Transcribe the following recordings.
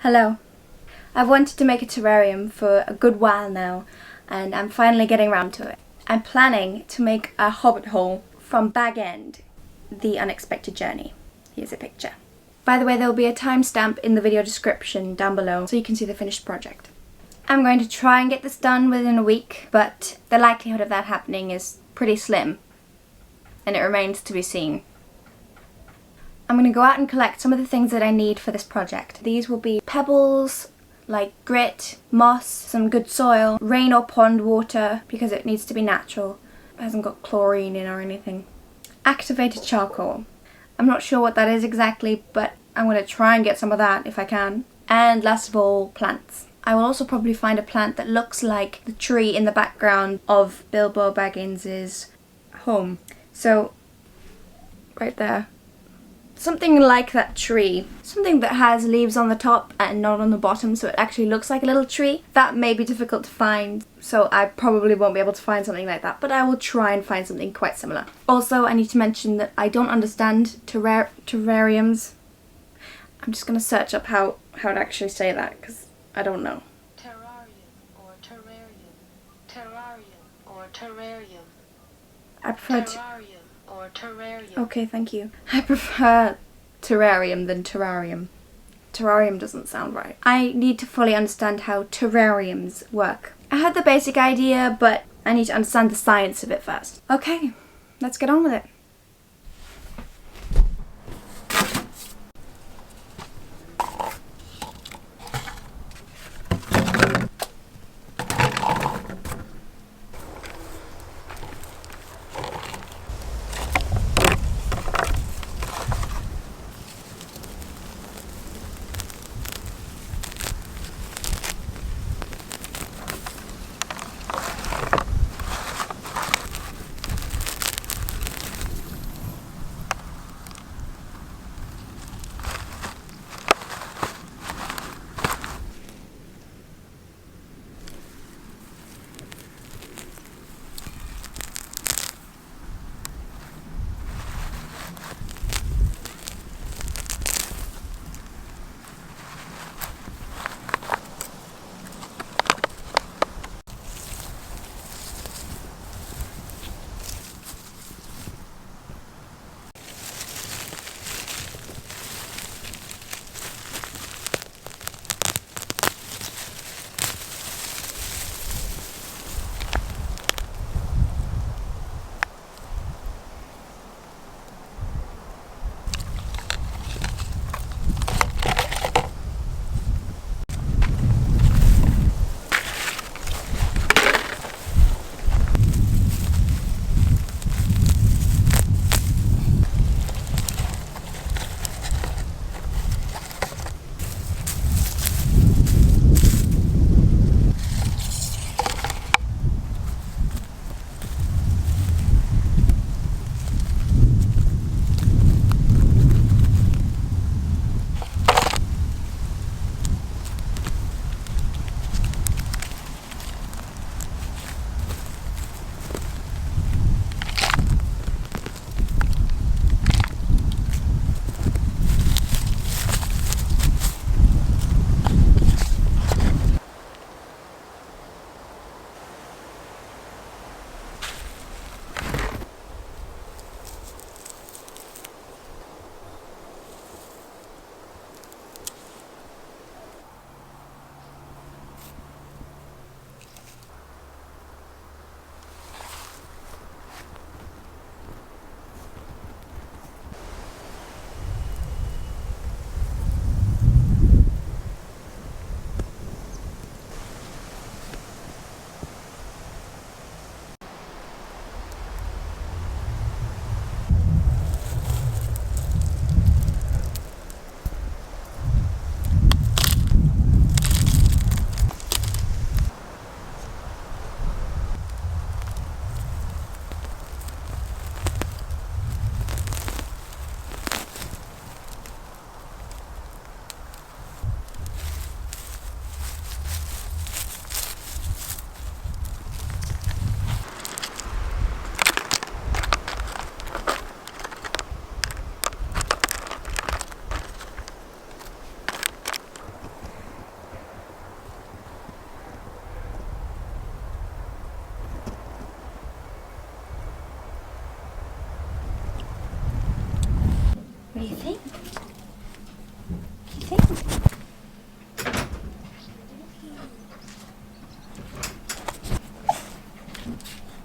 Hello. I've wanted to make a terrarium for a good while now, and I'm finally getting around to it. I'm planning to make a hobbit hole from Bag End, The Unexpected Journey. Here's a picture. By the way, there will be a timestamp in the video description down below so you can see the finished project. I'm going to try and get this done within a week, but the likelihood of that happening is pretty slim, and it remains to be seen. I'm going to go out and collect some of the things that I need for this project. These will be pebbles, like grit, moss, some good soil, rain or pond water because it needs to be natural. It hasn't got chlorine in or anything. Activated charcoal. I'm not sure what that is exactly, but I'm going to try and get some of that if I can. And last of all, plants. I will also probably find a plant that looks like the tree in the background of Bilbo Baggins's home. So, right there. Something like that tree. Something that has leaves on the top and not on the bottom, so it actually looks like a little tree. That may be difficult to find, so I probably won't be able to find something like that, but I will try and find something quite similar. Also, I need to mention that I don't understand terrariums. I'm just going to search up how to actually say that, because I don't know. Terrarium or terrarium. Terrarium or terrarium. I prefer Terrarium or terrarium. Okay, thank you. I prefer terrarium than terrarium. Terrarium doesn't sound right. I need to fully understand how terrariums work. I had the basic idea, but I need to understand the science of it first. Okay, let's get on with it.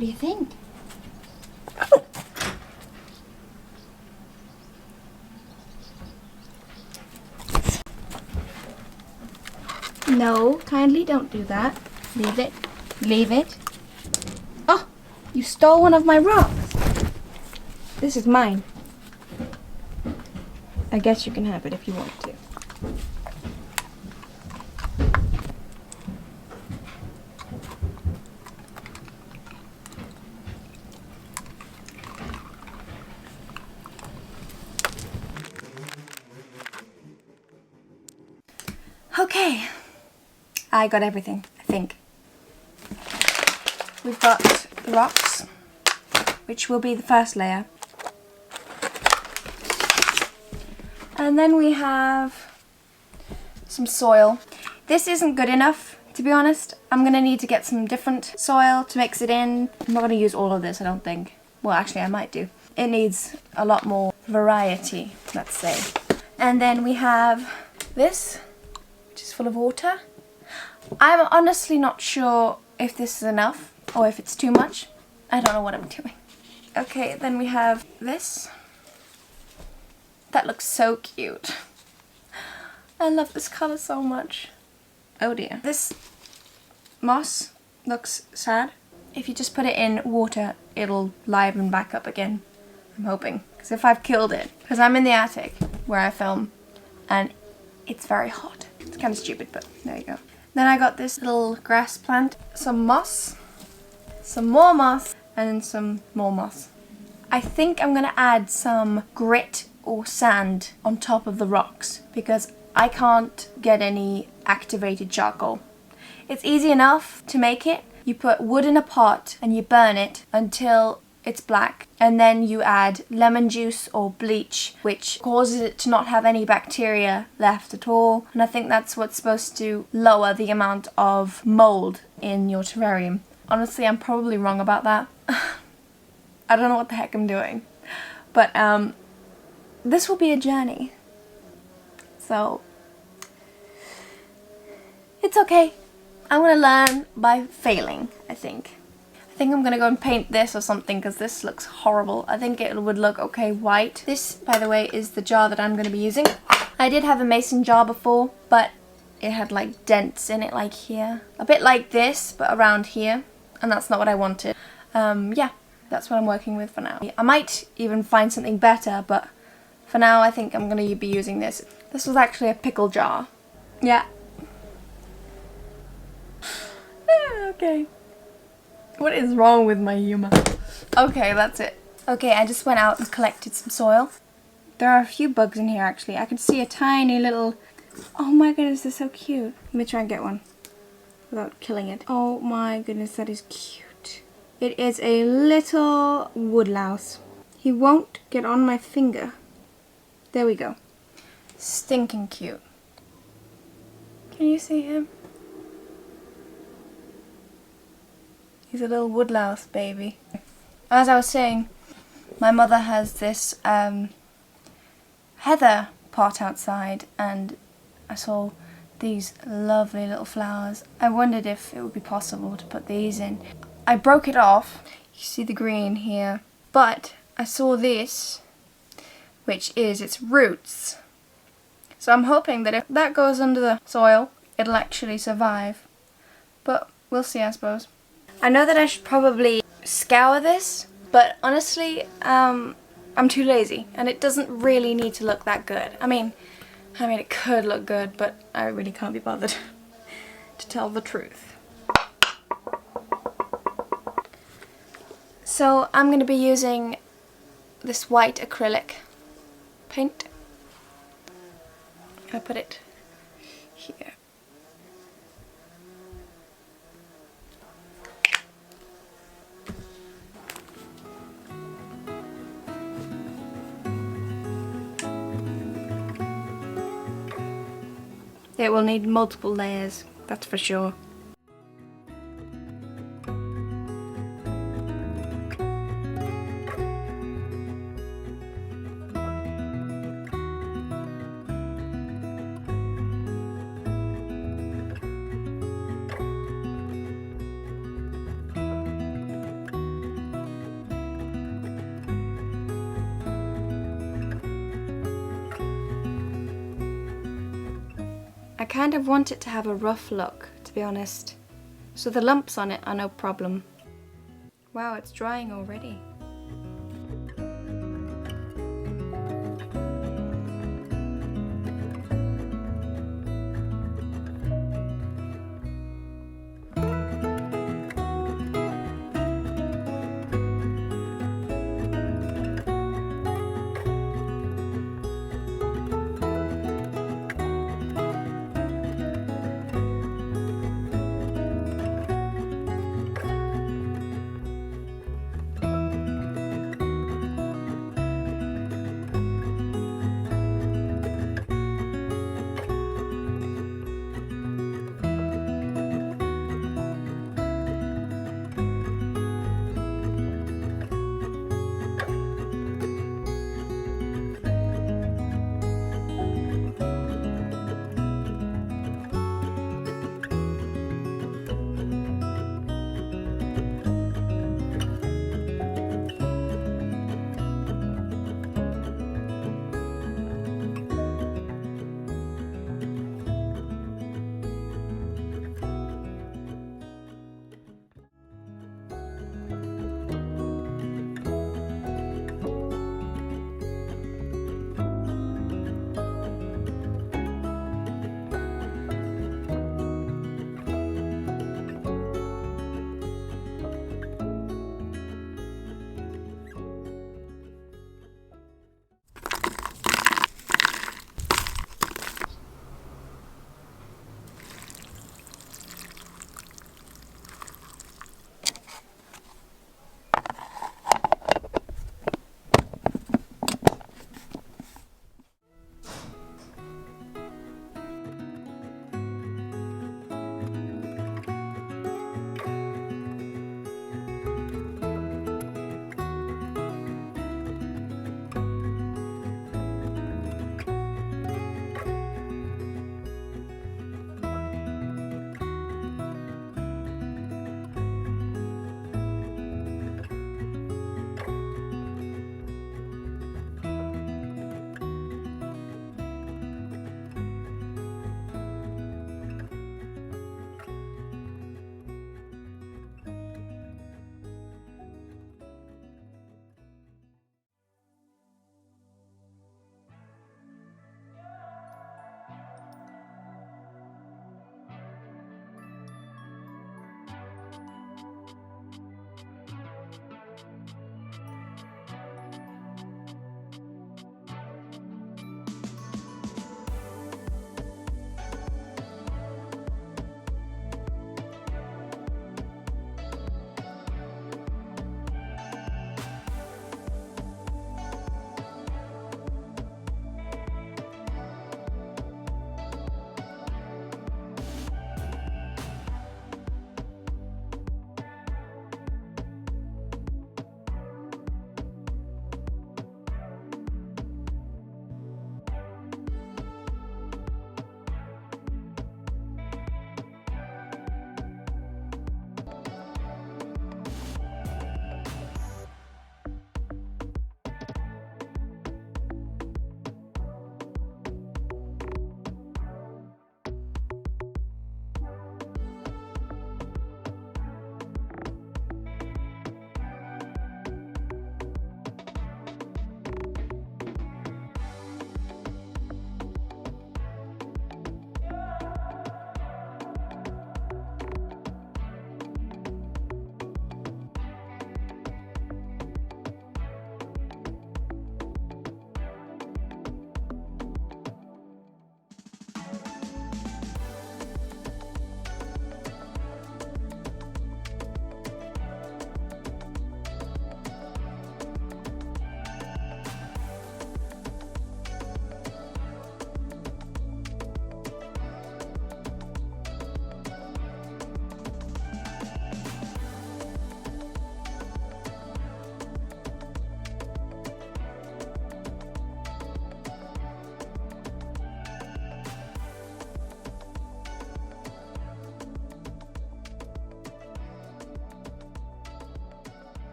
What do you think? No, kindly don't do that. Leave it. Leave it. Oh, you stole one of my rocks. This is mine. I guess you can have it if you want to. Okay, I got everything, I think. We've got the rocks, which will be the first layer. And then we have some soil. This isn't good enough, to be honest. I'm gonna need to get some different soil to mix it in. I'm not gonna use all of this, I don't think. Well, actually I might do. It needs a lot more variety, let's say. And then we have this, which is full of water. I'm honestly not sure if this is enough or if it's too much. I don't know what I'm doing. Okay, then we have this. That looks so cute. I love this color so much. Oh dear. This moss looks sad. If you just put it in water, it'll liven back up again. I'm hoping. Because if I've killed it, because I'm in the attic where I film and it's very hot. It's kind of stupid, but there you go. Then I got this little grass plant, some moss, some more moss, and then some more moss. I think I'm gonna add some grit or sand on top of the rocks because I can't get any activated charcoal. It's easy enough to make it. You put wood in a pot and you burn it until it's black, and then you add lemon juice or bleach, which causes it to not have any bacteria left at all, and I think that's what's supposed to lower the amount of mold in your terrarium. Honestly, I'm probably wrong about that. I don't know what the heck I'm doing, but this will be a journey, so it's okay. I'm gonna learn by failing, I think. I think I'm gonna go and paint this or something because this looks horrible. I think it would look okay white. This, by the way, is the jar that I'm gonna be using. I did have a mason jar before, but it had like dents in it, like here. A bit like this, but around here, and that's not what I wanted. Yeah, that's what I'm working with for now. I might even find something better, but for now I think I'm gonna be using this. This was actually a pickle jar. Yeah. Okay. What is wrong with my humor? Okay, that's it. Okay, I just went out and collected some soil. There are a few bugs in here actually. I can see a tiny little... Oh my goodness, they're so cute. Let me try and get one without killing it. Oh my goodness, that is cute. It is a little woodlouse. He won't get on my finger. There we go. Stinking cute. Can you see him? He's a little woodlouse baby. As I was saying, my mother has this heather pot outside and I saw these lovely little flowers. I wondered if it would be possible to put these in. I broke it off. You see the green here. But I saw this, which is its roots. So I'm hoping that if that goes under the soil, it'll actually survive. But we'll see, I suppose. I know that I should probably scour this, but honestly, I'm too lazy, and it doesn't really need to look that good. I mean, it could look good, but I really can't be bothered to tell the truth. So I'm going to be using this white acrylic paint. I put it here. It will need multiple layers, that's for sure. kind of want it to have a rough look, to be honest. So the lumps on it are no problem. Wow, it's drying already.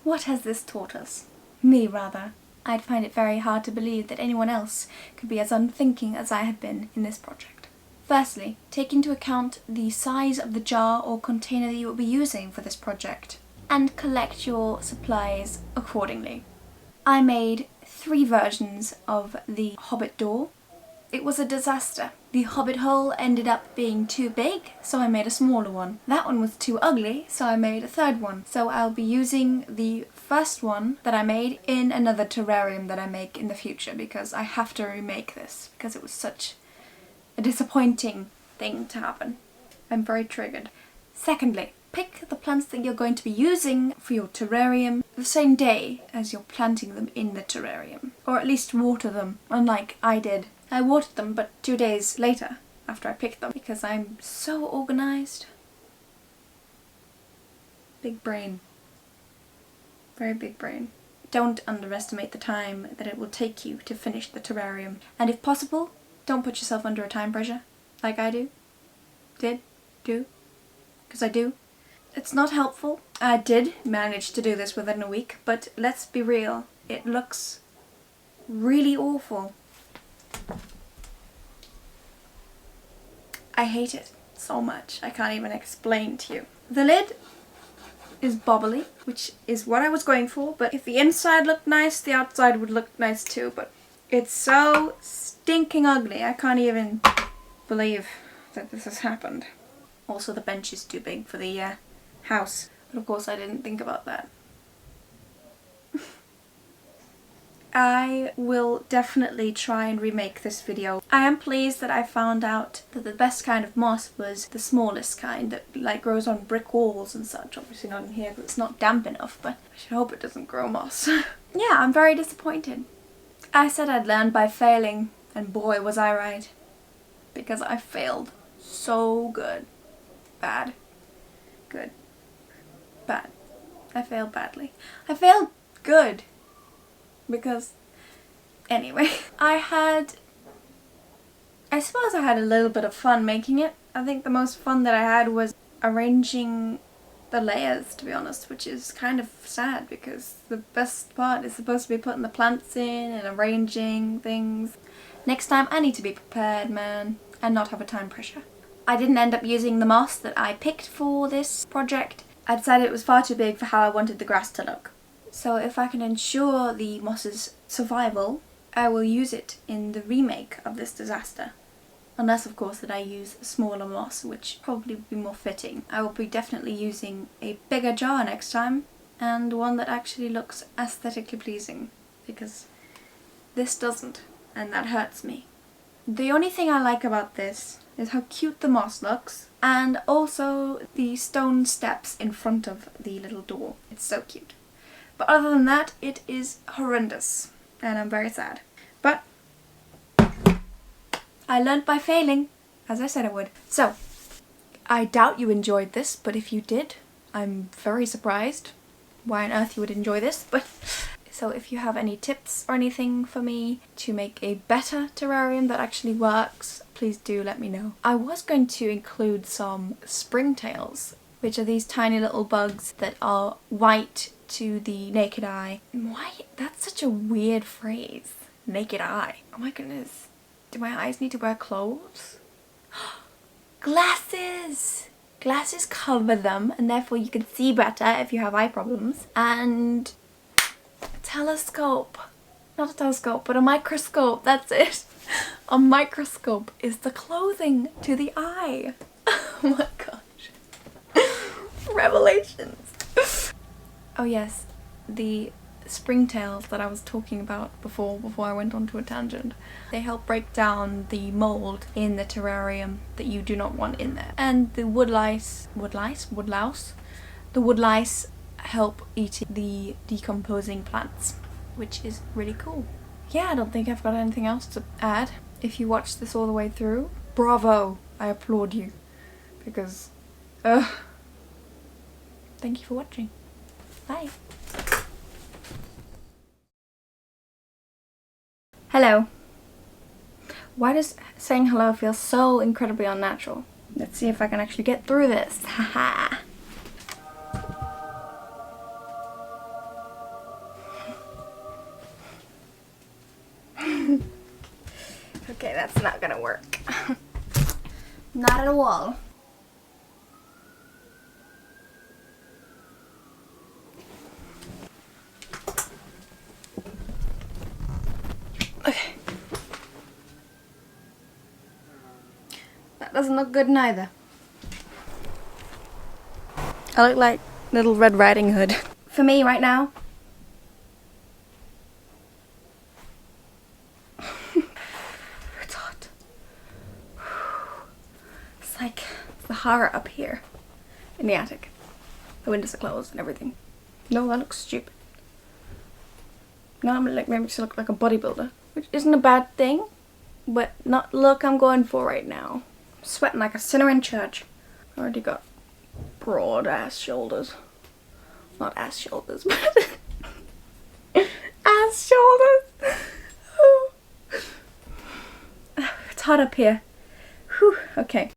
What has this taught us? Me, rather. I'd find it very hard to believe that anyone else could be as unthinking as I had been in this project. Firstly, take into account the size of the jar or container that you will be using for this project, and collect your supplies accordingly. I made 3 versions of the Hobbit door. It was a disaster. The Hobbit hole ended up being too big, so I made a smaller one. That one was too ugly, so I made a third one. So I'll be using the first one that I made in another terrarium that I make in the future, because I have to remake this, because it was such a disappointing thing to happen. I'm very triggered. Secondly, pick the plants that you're going to be using for your terrarium the same day as you're planting them in the terrarium. Or at least water them, unlike I did. I watered them, but 2 days later, after I picked them, because I'm so organized. Big brain. Very big brain. Don't underestimate the time that it will take you to finish the terrarium. And if possible, don't put yourself under a time pressure, like I do. Do. Because I do. It's not helpful. I did manage to do this within a week, but let's be real. It looks really awful. I hate it so much. I can't even explain to you. The lid is bobbly, which is what I was going for, but if the inside looked nice, the outside would look nice too, but it's so stinking ugly. I can't even believe that this has happened. Also, the bench is too big for the house, but of course I didn't think about that. I will definitely try and remake this video. I am pleased that I found out that the best kind of moss was the smallest kind that like grows on brick walls and such. Obviously not in here because it's not damp enough, but I should hope it doesn't grow moss. Yeah, I'm very disappointed. I said I'd learn by failing, and boy was I right. Because I failed so good. Bad. Good. Bad. I failed badly. I failed good. Because, anyway, I suppose I had a little bit of fun making it. I think the most fun that I had was arranging the layers, to be honest, which is kind of sad because the best part is supposed to be putting the plants in and arranging things. Next time I need to be prepared, man, and not have a time pressure. I didn't end up using the moss that I picked for this project. I decided it was far too big for how I wanted the grass to look. So if I can ensure the moss's survival, I will use it in the remake of this disaster. Unless, of course, that I use a smaller moss, which probably would be more fitting. I will be definitely using a bigger jar next time, and one that actually looks aesthetically pleasing, because this doesn't, and that hurts me. The only thing I like about this is how cute the moss looks, and also the stone steps in front of the little door. It's so cute. But other than that, it is horrendous, and I'm very sad. But I learned by failing, as I said I would. So, I doubt you enjoyed this, but if you did, I'm very surprised why on earth you would enjoy this. But so if you have any tips or anything for me to make a better terrarium that actually works, please do let me know. I was going to include some springtails, which are these tiny little bugs that are white to the naked eye. Why? That's such a weird phrase. Naked eye. Oh my goodness. Do my eyes need to wear clothes? Glasses! Glasses cover them, and therefore you can see better if you have eye problems. And a telescope. Not a telescope, but a microscope. That's it. A microscope is the clothing to the eye. Oh my gosh. Revelations. Oh yes, the springtails that I was talking about before I went on to a tangent. They help break down the mold in the terrarium that you do not want in there. And the woodlouse help eating the decomposing plants, which is really cool. Yeah, I don't think I've got anything else to add. If you watched this all the way through, bravo! I applaud you. Because, thank you for watching. Bye. Hello. Why does saying hello feel so incredibly unnatural? Let's see if I can actually get through this. Haha. Okay, that's not gonna work. Not at all. Okay. That doesn't look good neither. I look like Little Red Riding Hood. For me right now, it's hot. It's like Sahara up here in the attic. The windows are closed and everything. No, that looks stupid. No, I'm like maybe to look like a bodybuilder, which isn't a bad thing, but not the look I'm going for right now. I'm sweating like a sinner in church. I already got broad ass shoulders. Not ass shoulders, but ass shoulders. Oh. It's hot up here. Whew. Okay.